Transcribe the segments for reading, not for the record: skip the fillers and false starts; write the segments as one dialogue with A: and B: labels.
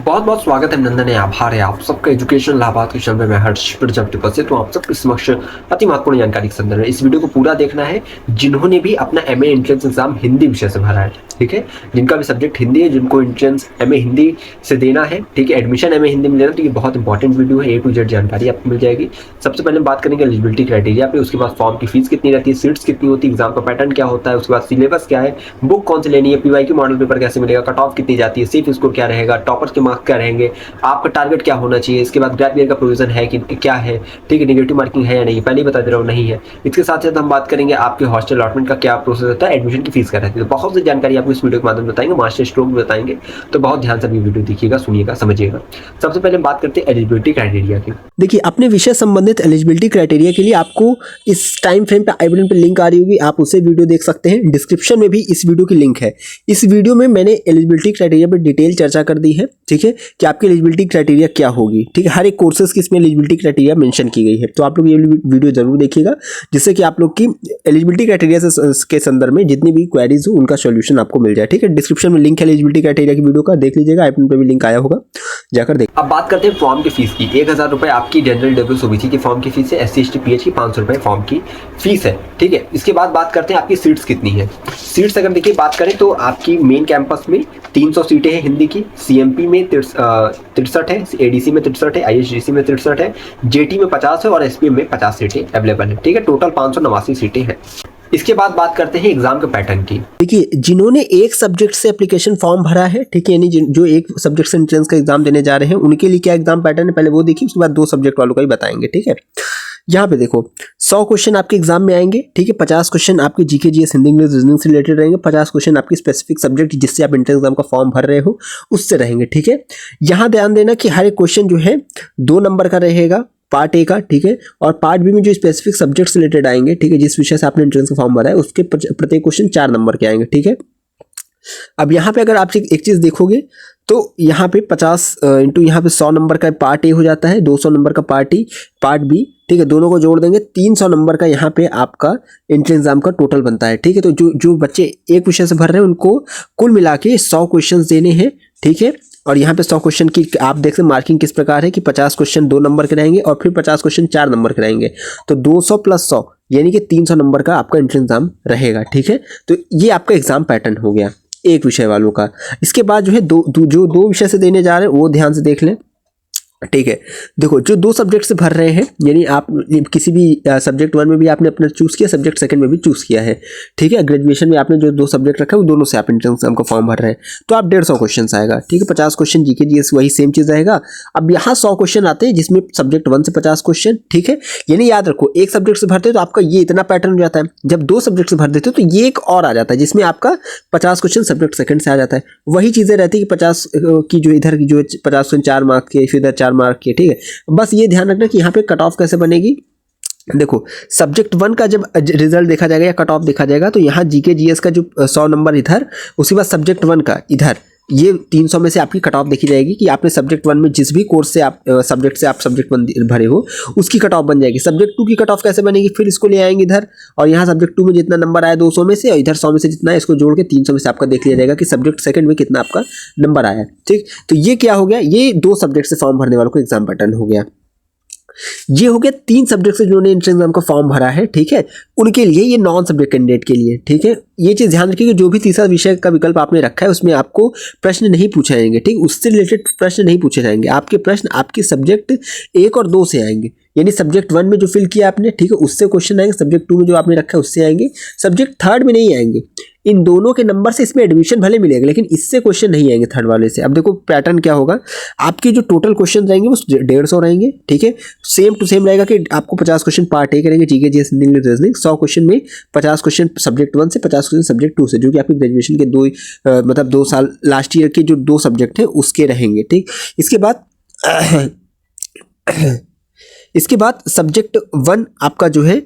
A: बहुत बहुत स्वागत है, अभिनंदन है, आभार है आप सबका एजुकेशन लाभार्थ के चैनल में। मैं हर्ष प्रजापति से तो आप सबके समक्ष अति महत्वपूर्ण जानकारी के संदर्भ में इस वीडियो को पूरा देखना है। जिन्होंने भी अपना एमए एंट्रेंस एग्जाम हिंदी विषय से भरा है, ठीक है, जिनका भी सब्जेक्ट हिंदी है, जिनको एंट्रेंस एमए हिंदी से देना है, ठीक है, एडमिशन एमए हिंदी में लेना, तो ये बहुत इंपॉर्टेंट वीडियो है। A to Z जानकारी आपको मिल जाएगी। सबसे पहले बात करेंगे एलिजिबिलिटी क्राइटेरिया पे, उसके बाद फॉर्म की फीस कितनी रहती है, सीट्स कितनी होती है, एग्जाम का पैटर्न क्या होता है, उसके बाद सिलेबस क्या है, बुक कौन सी लेनी है, PYQ मॉडल पेपर कैसे मिलेगा, कट ऑफ कितनी जाती है, सेफ स्कोर क्या रहेगा, टॉपर्स के मार्क्स क्या रहेंगे, आपका टारगेट क्या होना चाहिए, इसके बाद गैप ईयर का प्रोविजन है कि क्या है, ठीक है, नेगेटिव मार्किंग है या नहीं, पहले ही बता दे रहा हूँ नहीं है। इसके साथ साथ हम बात करेंगे आपके हॉस्टल अलॉटमेंट का क्या प्रोसेस होता है, एडमिशन की फीस क्या रहती है। तो बहुत सी जानकारी आपको इस वीडियो के माध्यम में बताएंगे, मास्टर स्ट्रोक भी बताएंगे, तो बहुत ध्यान से वीडियो देखिएगा, सुनिएगा, समझिएगा। सबसे पहले बात करते हैं एलिजिबिलिटी क्राइटेरिया की।
B: देखिए, अपने विषय संबंधित एलिजिबिलिटी क्राइटेरिया के लिए आपको इस टाइम फ्रेम पे आई बटन पे लिंक आ रही होगी, आप उसे वीडियो देख सकते हैं। डिस्क्रिप्शन में भी इस वीडियो की लिंक है। इस वीडियो में मैंने एलिजिबिलिटी क्राइटेरिया पे डिटेल चर्चा कर दी है, ठीक है, कि आपकी एलिजिबिलिटी क्राइटेरिया क्या होगी, ठीक है। हर एक कोर्सेज की इसमें एलिजिबिलिटी क्राइटेरिया मेंशन की गई है, तो आप लोग ये वीडियो जरूर देखिएगा, जिससे कि आप लोग की एलिजिबिलिटी क्राइटेरिया के संदर्भ में जितनी भी क्वेरीज हो उनका सोल्यूशन आपको मिल जाए, ठीक है। डिस्क्रिप्शन में लिंक है एलिजिबिलिटी क्राइटेरिया की वीडियो का, देख लीजिएगा, आई बटन पे भी लिंक आया होगा, जाकर देख।
A: अब बात करते हैं फॉर्म की फीस की। 1000 रुपए आपकी जनरल डब्ल्यूएस ओबीसी की फॉर्म की फीस है, SC ST PH की 500 रुपए फॉर्म की फीस है, ठीक है। इसके बाद बात करते हैं आपकी सीट्स कितनी है। सीट्स अगर देखिए बात करें तो आपकी मेन कैंपस में 300 सीटें हैं हिंदी की, CMP में 63 है, ADC में 63 है, IHGC में 63 है, JT में 50 है और SPM में 50 सीटें अवेलेबल है, ठीक है। टोटल 589 सीटें हैं। इसके बाद बात करते हैं एग्जाम के पैटर्न की।
B: देखिए, जिन्होंने एक सब्जेक्ट से एप्लीकेशन फॉर्म भरा है, ठीक है, यानी जो एक सब्जेक्ट से एंट्रेंस का एग्जाम देने जा रहे हैं, उनके लिए क्या एग्जाम पैटर्न है पहले वो देखिए, उसके बाद 2 सब्जेक्ट वालों का ही बताएंगे, ठीक है। यहाँ पे देखो 100 क्वेश्चन आपके एग्जाम में आएंगे, ठीक है। 50 क्वेश्चन आपके GK GS Hindi English reasoning से रिलेटेड रहेंगे, 50 क्वेश्चन आपकी स्पेसिफिक सब्जेक्ट जिससे आप एंट्रेंस एग्जाम का फॉर्म भर रहे हो उससे रहेंगे, ठीक है। यहाँ ध्यान देना कि हर एक क्वेश्चन जो है 2 नंबर का रहेगा, पार्ट A का, ठीक है, और पार्ट B में जो स्पेसिफिक सब्जेक्ट से रिलेटेड आएंगे, ठीक है, जिस विषय से आपने एंट्रेंस का फॉर्म भरा है उसके प्रत्येक क्वेश्चन 4 नंबर के आएंगे, ठीक है। अब यहाँ पे अगर आप एक चीज देखोगे तो यहाँ पे 50 इंटू यहाँ पे 100 नंबर का पार्ट A हो जाता है, 200 नंबर का पार्ट B, ठीक है, दोनों को जोड़ देंगे 300 नंबर का यहाँ पे आपका एंट्रेंस एग्जाम का टोटल बनता है, ठीक है। तो जो बच्चे एक विषय से भर रहे हैं उनको कुल मिला के 100 क्वेश्चन देने हैं, ठीक है। और यहाँ पे 100 क्वेश्चन की आप देख सकते हैं मार्किंग किस प्रकार है कि 50 क्वेश्चन 2 नंबर के रहेंगे और फिर 50 क्वेश्चन 4 नंबर के रहेंगे, तो 200 + 100 यानी कि 300 नंबर का आपका एंट्रेंस एग्जाम रहेगा, ठीक है। तो ये आपका एग्जाम पैटर्न हो गया एक विषय वालों का। इसके बाद जो है जो 2 विषय से देने जा रहे हैं वो ध्यान से देख लें, ठीक है। देखो, जो 2 सब्जेक्ट से भर रहे हैं, यानी आप किसी भी सब्जेक्ट 1 में भी आपने अपना चूज किया, सब्जेक्ट 2 में भी चूज किया है, ठीक है। ग्रेजुएशन में आपने जो 2 सब्जेक्ट रखा है वो दोनों से आप एंट्रेंस एग्जाम का फॉर्म भर रहे हैं, तो आप 150 क्वेश्चन आएगा, ठीक है। 50 क्वेश्चन GK GS वही सेम चीज रहेगा। अब यहाँ 100 क्वेश्चन आते हैं जिसमें सब्जेक्ट 1 से 50 क्वेश्चन, ठीक है। यानी याद रखो, एक सब्जेक्ट से भरते हो तो आपका ये इतना पैटर्न हो जाता है, जब 2 सब्जेक्ट से भर देते हो तो ये एक और आ जाता है जिसमें आपका 50 क्वेश्चन सब्जेक्ट 2 से आ जाता है। वही चीजें रहती है कि 50 की जो इधर की जो 50 क्वेश्चन 4 मार्क के, फिर इधर 4 मार्क के, ठीक है। बस ये ध्यान रखना कि यहाँ पे कट ऑफ कैसे बनेगी। देखो, सब्जेक्ट 1 का जब रिजल्ट देखा जाएगा या कट ऑफ देखा जाएगा तो यहाँ GK GS का जो 100 नंबर इधर, उसके बाद सब्जेक्ट 1 का इधर, ये 300 में से आपकी कट ऑफ देखी जाएगी कि आपने सब्जेक्ट 1 में जिस भी कोर्स से आप सब्जेक्ट से आप सब्जेक्ट 1 भरे हो उसकी कट ऑफ बन जाएगी। सब्जेक्ट 2 की कट ऑफ कैसे बनेगी, फिर इसको ले आएंगे इधर, और यहाँ सब्जेक्ट 2 में जितना नंबर आया 200 में से, और इधर 100 में से जितना है इसको जोड़ के 300 में से आपका देख लिया जाएगा कि सब्जेक्ट 2 में कितना आपका नंबर आया है, ठीक। तो ये क्या हो गया, ये 2 सब्जेक्ट से फॉर्म भरने वालों को एग्जाम पैटर्न हो गया। ये हो गया 3 सब्जेक्ट से जिन्होंने एंट्रेंस एग्जाम का फॉर्म भरा है, ठीक है, उनके लिए, ये नॉन सब्जेक्ट कैंडिडेट के लिए, ठीक है। ये चीज ध्यान रखिए कि जो भी तीसरा विषय का विकल्प आपने रखा है उसमें आपको प्रश्न नहीं पूछे जाएंगे, ठीक, उससे रिलेटेड प्रश्न नहीं पूछे जाएंगे। आपके प्रश्न आपके सब्जेक्ट 1 और 2 से आएंगे, यानी सब्जेक्ट 1 में जो फिल किया आपने, ठीक है, उससे क्वेश्चन आएंगे, सब्जेक्ट 2 में जो आपने रखा है उससे आएंगे, सब्जेक्ट 3 में नहीं आएंगे। इन दोनों के नंबर से इसमें एडमिशन भले मिलेगा लेकिन इससे क्वेश्चन नहीं आएंगे 3rd वाले से। अब देखो पैटर्न क्या होगा, आपके जो टोटल क्वेश्चन रहेंगे वो 150 रहेंगे, ठीक है। सेम टू सेम रहेगा कि आपको 50 क्वेश्चन पार्ट A करेंगे GK GS Hindi English reasoning, 100 question में 50 क्वेश्चन सब्जेक्ट 1 से, 50 क्वेश्चन सब्जेक्ट 2 से, जो कि आपके ग्रेजुएशन के 2 साल लास्ट ईयर के जो 2 सब्जेक्ट हैं उसके रहेंगे, ठीक। इसके बाद इसके बाद सब्जेक्ट 1 आपका जो है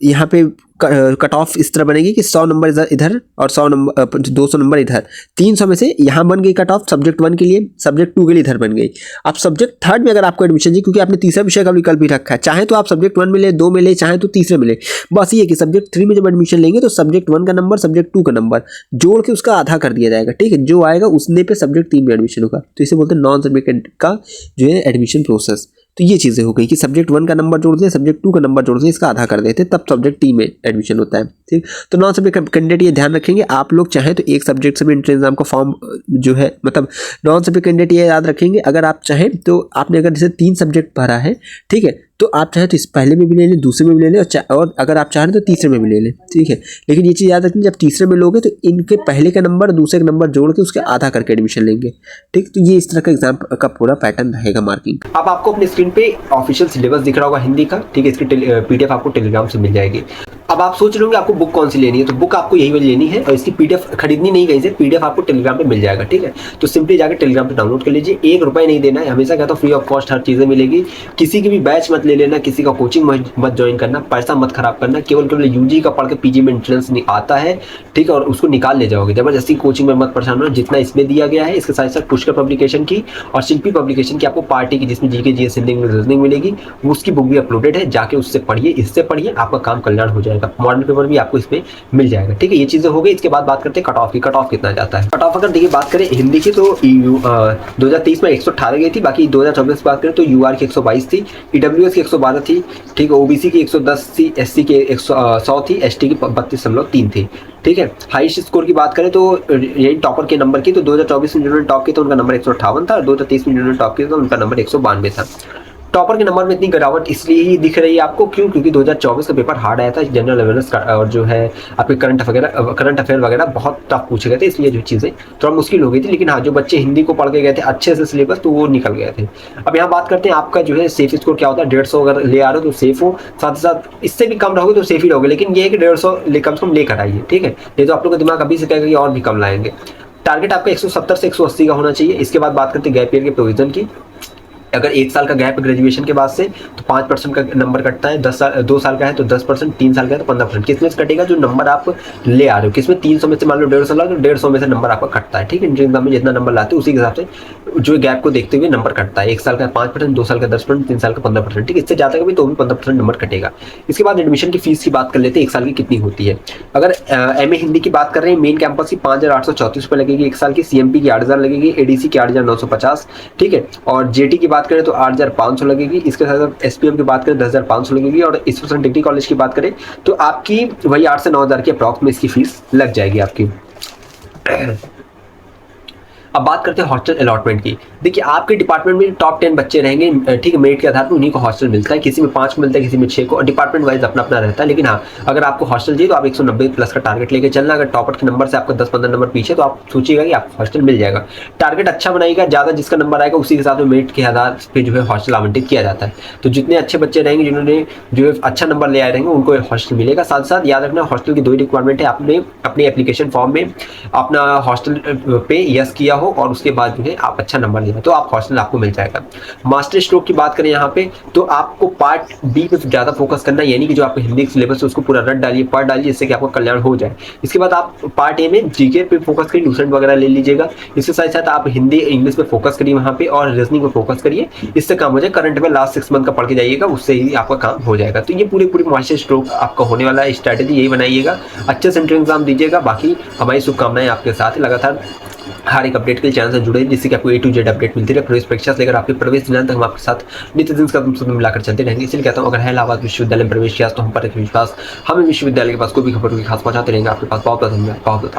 B: यहाँ पे कट ऑफ इस तरह बनेगी कि 100 नंबर इधर और 100 नंबर 200 नंबर इधर, 300 में से यहाँ बन गई कट ऑफ सब्जेक्ट 1 के लिए, सब्जेक्ट 2 के लिए इधर बन गई। अब सब्जेक्ट 3 में अगर आपको एडमिशन चाहिए, क्योंकि आपने तीसरा विषय का विकल्प भी रखा है, चाहे तो आप सब्जेक्ट 1 में ले, 2 में ले, चाहे तो तीसरे में ले, बस ये है कि सब्जेक्ट 3 में जब एडमिशन लेंगे तो सब्जेक्ट 1 का नंबर सब्जेक्ट 2 का नंबर जोड़ के उसका आधा कर दिया जाएगा, ठीक है, जो आएगा उसने पे सब्जेक्ट 3 में एडमिशन होगा। तो इसे बोलते हैं नॉन सब्जेक्ट का जो है एडमिशन प्रोसेस। तो ये चीज़ें हो गई कि सब्जेक्ट 1 का नंबर जोड़ दें, सब्जेक्ट 2 का नंबर जोड़ दें, इसका आधा कर देते, तब सब्जेक्ट 3 में एडमिशन होता है, ठीक। तो नॉन सब्जेक्ट कैंडिडेट ये ध्यान रखेंगे, आप लोग चाहें तो एक सब्जेक्ट से भी एंट्रेंस एग्जाम का फॉर्म जो है, मतलब नॉन सब्जेक्ट कैंडिडेट ये याद रखेंगे, अगर आप चाहें तो आपने अगर जैसे 3 सब्जेक्ट भरा है, ठीक है, तो आप चाहें तो इस पहले में भी ले लें, दूसरे में भी ले लें, और अगर आप चाहें तो तीसरे में भी ले लें, ठीक है। लेकिन ये चीज़ याद रखें, जब तीसरे में लोगे तो इनके पहले का नंबर दूसरे का नंबर जोड़ के उसके आधा करके एडमिशन लेंगे, ठीक। तो ये इस तरह का एग्जाम का पूरा पैटर्न रहेगा मार्किंग।
A: अब आपको अपनी स्क्रीन पे ऑफिशियल सिलेबस दिख रहा होगा हिंदी का, ठीक है, इसकी पीडीएफ आपको टेलीग्राम से मिल जाएगी। अब आप सोच रहे होंगे आपको बुक कौन सी लेनी है, तो बुक आपको यही वाली लेनी है और इसकी पीडीएफ खरीदनी नहीं कहीं से, पीडीएफ आपको टेलीग्राम पे मिल जाएगा, ठीक है। तो सिंपली जाकर टेलीग्राम पे डाउनलोड कर लीजिए, 1 रुपये नहीं देना है, हमेशा कहता हूँ फ्री ऑफ कॉस्ट हर चीज़ें मिलेगी। किसी की भी बैच मत ले लेना, किसी का कोचिंग मत ज्वाइन करना, पैसा मत खराब करना, केवल यूजी का पढ़ के पीजी में एंट्रेंस आता है, ठीक है, और उसको निकाल ले जाओगे, जबरदस्ती कोचिंग में मत परेशान होना। जितना इसमें दिया गया है, इसके साथ साथ पुष्कर पब्लिकेशन की और शिल्पी पब्लिकेशन की आपको पार्टी की, जिसमें GK GS Hindi English reasoning मिलेगी, उसकी बुक भी अपलोडेड है, जाके उससे पढ़िए, इससे पढ़िए, आपका काम कल्याण हो जाएगा। मॉडल पेपर भी आपको इसमें मिल जाएगा, ठीक है। ये चीजें हो गई। इसके बाद बात करते हैं कट ऑफ की। कट ऑफ कितना जाता है? कट ऑफ अगर देखिए बात करें हिंदी की तो 2023 में 118 गई थी, बाकी 2024 की बात करें तो यूआर की 122 थी, ईडब्ल्यूएस की 112 थी, ठीक है, ओबीसी की 110 थी, एससी की 100 थी, एसटी की 32.3 थी, ठीक है। हाईएस्ट स्कोर की बात करें तो यही टॉपर के नंबर की, तो 2024 में जिन्होंने टॉप किया तो उनका नंबर 158 था, और 2023 में जिन्होंने टॉप किया तो उनका नंबर 192 था। टॉपर के नंबर में इतनी गिरावट इसलिए ही दिख रही है आपको, क्यों? क्योंकि 2024 का पेपर हार्ड आया था, जनरल अवेयरनेस और जो है आपके करंट अफेयर वगैरह बहुत टफ पूछे गए थे, इसलिए जो चीज़ें थोड़ा मुश्किल हो गई थी। लेकिन हाँ, जो बच्चे हिंदी को पढ़ के गए थे अच्छे से सिलेबस, तो वो निकल गए थे। अब यहाँ बात करते हैं आपका जो है सेफ स्कोर क्या होता है। 150 अगर ले आ रहे हो तो सेफ हो, साथ ही साथ इससे भी कम रहोगे तो सेफ ही रहोगे, लेकिन ये है कि 150 कम से कम लेकर आइए, ठीक है। नहीं तो आप लोग का दिमाग अभी से कहेगा कि और भी कम लाएंगे। टारगेट आपका 170 से 180 का होना चाहिए। इसके बाद बात करते हैं गैप ईयर के प्रोविजन की। अगर 1 साल का गैप ग्रेजुएशन के बाद से तो 5% का नंबर कटता है, 2 साल का है तो 10%, 3 साल का है तो 15%। किसमें से कटेगा? जो नंबर आप ले आ रहे हो। किसमें? 300 में से मान लो 150 ला, तो 150 में से नंबर आपका कटता है, ठीक है। एग्जाम में जितना नंबर लाते हैं उसी के हिसाब से जो गैप को देखते हुए नंबर कटता है। 1 साल का 5%, 2 साल का 10%, 3 साल का 15%, ठीक है। इससे ज़्यादा कभी तो भी 15% नंबर कटेगा। इसके बाद एडमिशन की फीस की बात कर लेते हैं, 1 साल की कितनी होती है। अगर MA हिंदी की बात कर रहे हैं, मेन कैंपस की 5,834 रुपये लगेगी 1 साल की, CMP की 8,000 लगेगी, ADC की 8,950, ठीक है। और JT की बात करें तो 8,500 लगेगी। इसके साथ SPM की बात करें 10,500 लगेगी, और ईश्वर डिग्री कॉलेज की बात करें तो आपकी वही 8 से 9,000 की अप्रॉक्स में इसकी फीस लग जाएगी आपकी। अब बात करते हैं हॉस्टल अलॉटमेंट की। देखिए आपके डिपार्टमेंट में टॉप 10 बच्चे रहेंगे, ठीक है, मेरिट के आधार पर उन्हीं को हॉस्टल मिलता है। किसी में 5 को मिलता है, किसी में 6 को, और डिपार्टमेंट वाइज अपना अपना रहता है। लेकिन हाँ, अगर आपको हॉस्टल चाहिए तो आप 190 प्लस का टारगेट लेके चलना। अगर टॉपर के नंबर से आपका 10-15 नंबर पीछे तो आप सोचिएगा कि आपको हॉस्टल मिल जाएगा। टारगेट अच्छा बनाइएगा, ज़्यादा जिसका नंबर आएगा उसी के साथ में मेरिट के आधार पर जो है हॉस्टल आवंटित किया जाता है। तो जितने अच्छे बच्चे रहेंगे, जिन्होंने जो है अच्छा नंबर ले आए रहेंगे, उनको हॉस्टल मिलेगा। साथ साथ याद रखना, हॉस्टल की 2 ही रिक्वायरमेंट है। आपने अपने एप्लीकेशन फॉर्म में अपना हॉस्टल पे यस किया हो और उसके बाद आप अच्छा नंबर लिया तो आप हॉस्टल आपको मिल जाएगा। मास्टर स्ट्रोक की बात करें यहाँ पे तो आपको पार्ट बी पे ज्यादा फोकस करना है, यानी कि जो आपको हिंदी सिलेबस है उसको पूरा रट डालिए, पढ़ डालिए, जिससे कि आपका कल्याण हो जाए। इसके बाद आप पार्ट ए में जीके पे फोकस करिए, लूसेंट वगैरह ले लीजिएगा। इसके साथ साथ आप हिंदी इंग्लिश पे फोकस करिए वहाँ पे, और रीजनिंग पे फोकस करिए, इससे काम हो जाए। करंट में लास्ट 6 मंथ का पढ़ के जाइएगा, उससे ही आपका काम हो जाएगा। तो ये पूरी मास्टर स्ट्रोक आपका होने वाला है। स्ट्रैटेजी यही बनाइएगा, अच्छे से एंट्रेंस एग्जाम दीजिएगा। बाकी हमारी शुभकामनाएं आपके साथ, लगातार हर एक अपडेट के लिए चैनल से जुड़े, जिससे कि आपको A to Z अपडेट मिलती रहे। प्रवेश परीक्षा से लेकर आपके प्रवेश दिनांक तक हम आपके साथ नित्य दिन कदम से मिलाकर चलते रहेंगे। इसलिए कहता हूँ, अगर है इलाहाबाद विश्वविद्यालय में प्रवेश किया तो हम पर एक विश्वास, हमें विश्वविद्यालय के पास कोई भी खबर की खास पहुंचाते रहेंगे। आपके पास बहुत धन्यवाद, बहुत